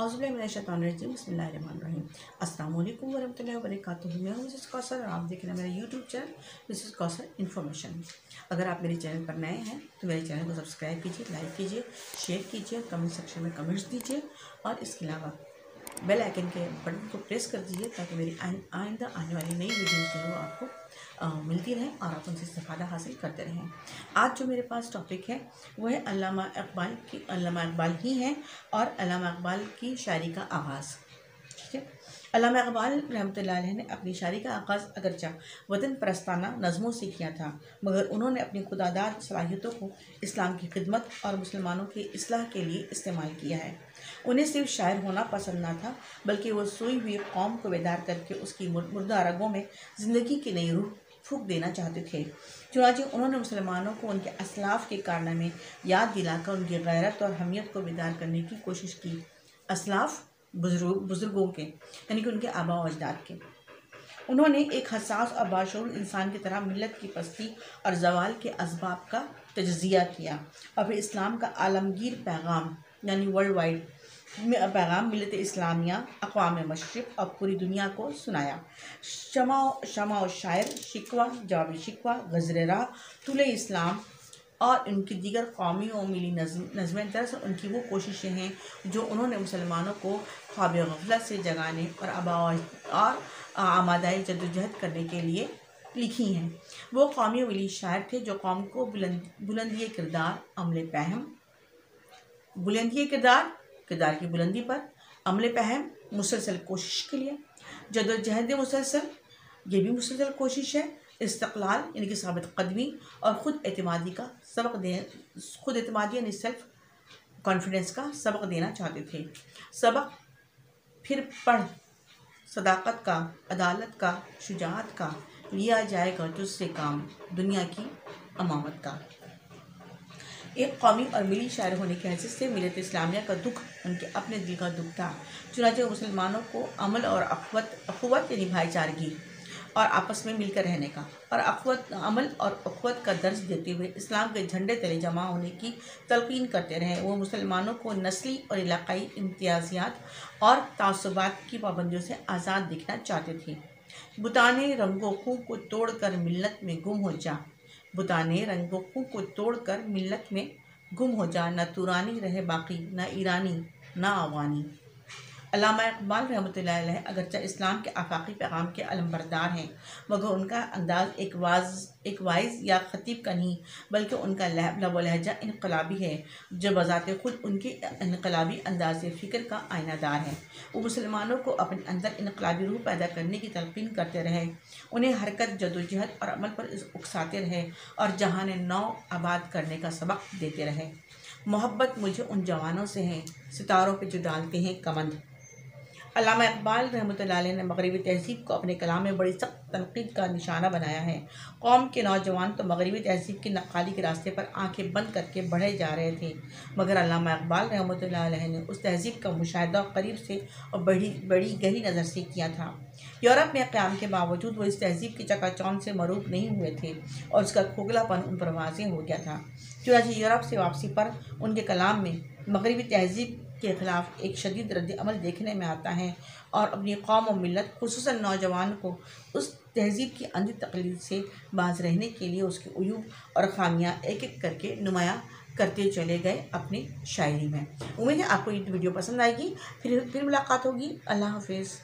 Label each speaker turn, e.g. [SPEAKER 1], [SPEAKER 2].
[SPEAKER 1] औज़ुबिल्लाहिमिनश्शैतानिर्रजीम बिस्मिल्लाहिर्रहमानिर्रहीम। अस्सलाम वालेकुम वरहमतुल्लाहि वबरकातुहू। मैं हूं मिसेस कौसर और आप देख रहे हैं मेरा YouTube channel Mrs Kausar information. अगर आप मेरे चैनल पर नए हैं तो मेरे चैनल को सब्सक्राइब कीजिए, लाइक कीजिए, शेयर कीजिए, कमेंट सेक्शन में कमेंट्स दीजिए और इसके अलावा बेल आइकन के बटन को प्रेस कर दीजिए ताकि मेरी आइंदा आने वाली नई वीडियोज़ जो है वो आपको मिलती रहें और आप उनसे इस्तेफादा हासिल करते रहें। आज जो मेरे पास टॉपिक है वो है अल्लामा इक़बाल ही हैं और अल्लामा इक़बाल की शायरी का आगाज़। ठीक है, अल्लामा इक़बाल रहमतुल्लाह अलैह ने अपनी शायरी का आगाज़ अगरचा वतन परस्ताना नज़मों से किया था, मगर उन्होंने अपनी खुदादार सलाहियतों को इस्लाम की खिदमत और मुसलमानों की इस्लाह के लिए इस्तेमाल किया है। उन्हें सिर्फ शायर होना पसंद न था, बल्कि वो सोई हुई कौम को बेदार करके उसकी मुर्दा रगों में ज़िंदगी की नई रूह फूंक देना चाहते थे। चुनांचे उन्होंने मुसलमानों को उनके असलाफ के कारनामे याद दिलाकर उनकी गैरत और हमियत को बेदार करने की कोशिश की। असलाफ बुज़ुर्गों के यानी कि उनके आबा और अजदाद के। उन्होंने एक हसास और बाशऊर इंसान की तरह मिल्लत की पस्ती और जवाल के असबाब का तजज़िया किया और फिर इस्लाम का आलमगीर पैगाम यानी वर्ल्ड वाइड पैगाम मिलत इस्लामिया अक़वाम मशरिक़ और पूरी दुनिया को सुनाया। शमा शायर, शिकवा, जवाबी शिकवा, गज़र राह, तुले इस्लाम और उनकी दीगर कौमी और मिली नज़में दरअसल उनकी वो कोशिशें हैं जो उन्होंने मुसलमानों को ख्वाब गफलत से जगाने और आमादाई जद्दोजहद करने के लिए लिखी हैं। वो कौमी वली शायर थे जो कौम को बुलंदी किरदार, अमले पहम, बुलंदी किरदार की बुलंदी पर, अमले पहम मुसलसल कोशिश के लिए, जद्दोजहद मुसलसल ये भी मुसलसल कोशिश है, इस्तक़लाल यानी कि साबित कदमी और ख़ुद एतमादी का सबक ख़ुद एतमादी यानी सेल्फ कॉन्फिडेंस का सबक देना चाहते थे। सबक फिर पढ़, सदाकत का, अदालत का, शुजाअत का, लिया जाएगा तुझसे काम, दुनिया की अमामत का। एक कौमी और मिली शायर होने की हैसियत से मिलत इस्लामिया का दुख उनके अपने दिल का दुख था। चुनांचे मुसलमानों को अमल और अख़ुवत यानी भाईचारगी और आपस में मिलकर रहने का और अमल और अख़ुवत का दर्ज देते हुए इस्लाम के झंडे तले जमा होने की तलक़ीन करते रहे। वो मुसलमानों को नस्ली और इलाक़ाई इम्तियाज़ात और तासुबात की पाबंदियों से आज़ाद दिखना चाहते थे। बुताने रंगो खूं को तोड़ कर मिल्लत में गुम हो जा, बुताने रंगो खूं को तोड़ कर मिल्लत में गुम हो जा, न तुरानी रहे बाकी, न ईरानी न अफ़गानी। अल्लामा इक़बाल रहमतुल्लाह अलैह अगरचा इस्लाम के आफाकी पैगाम के अलमबरदार हैं, मगर उनका अंदाज़ एक वाइज़ या ख़तीब का नहीं, बल्कि उनका लब व लहजा इनकलाबी है, जो बज़ाते ख़ुद उनके इनकलाबी अंदाज़ फ़िक्र का आइनादार है। वो मुसलमानों को अपने अंदर इनकलाबी रूह पैदा करने की तलक़ीन करते रहे, उन्हें हरकत, जद्दोजहद और अमल पर उकसाते रहे और जहान नौ आबाद करने का सबक देते रहे। मोहब्बत मुझे उन जवानों से है सितारों पे जो डालते हैं कमंद। अल्लामा इक़बाल रहमतुल्लाह अलैह ने मगरबी तहज़ीब को अपने कलाम में बड़ी सख्त तनक़ीद का निशाना बनाया है। कौम के नौजवान तो मगरबी तहज़ीब की नक्काली के रास्ते पर आंखें बंद करके बढ़े जा रहे थे, मगर अल्लामा इक़बाल रहमतुल्लाह अलैह ने उस तहज़ीब का मुशाहिदा करीब से और बड़ी गहरी नज़र से किया था। यूरोप में क़याम के बावजूद वो इस तहज़ीब की चकाचौंध से मरूब नहीं हुए थे और उसका खोखलापन उन पर वाज़ेह हो गया था। चुनांचे यूरोप से वापसी पर उनके कलाम में मगरबी तहज़ीब के ख़िलाफ़ एक शदीद रद्द अमल देखने में आता है और अपनी कौम और मिल्लत खुसूसन नौजवान को उस तहज़ीब की अंधी तक़लीद से बाज रहने के लिए उसके उयूब और ख़ामियाँ एक एक करके नुमायाँ करते चले गए अपनी शायरी में। उम्मीद है आपको ये वीडियो पसंद आएगी। फिर मुलाकात होगी। अल्लाह हाफ़िज़।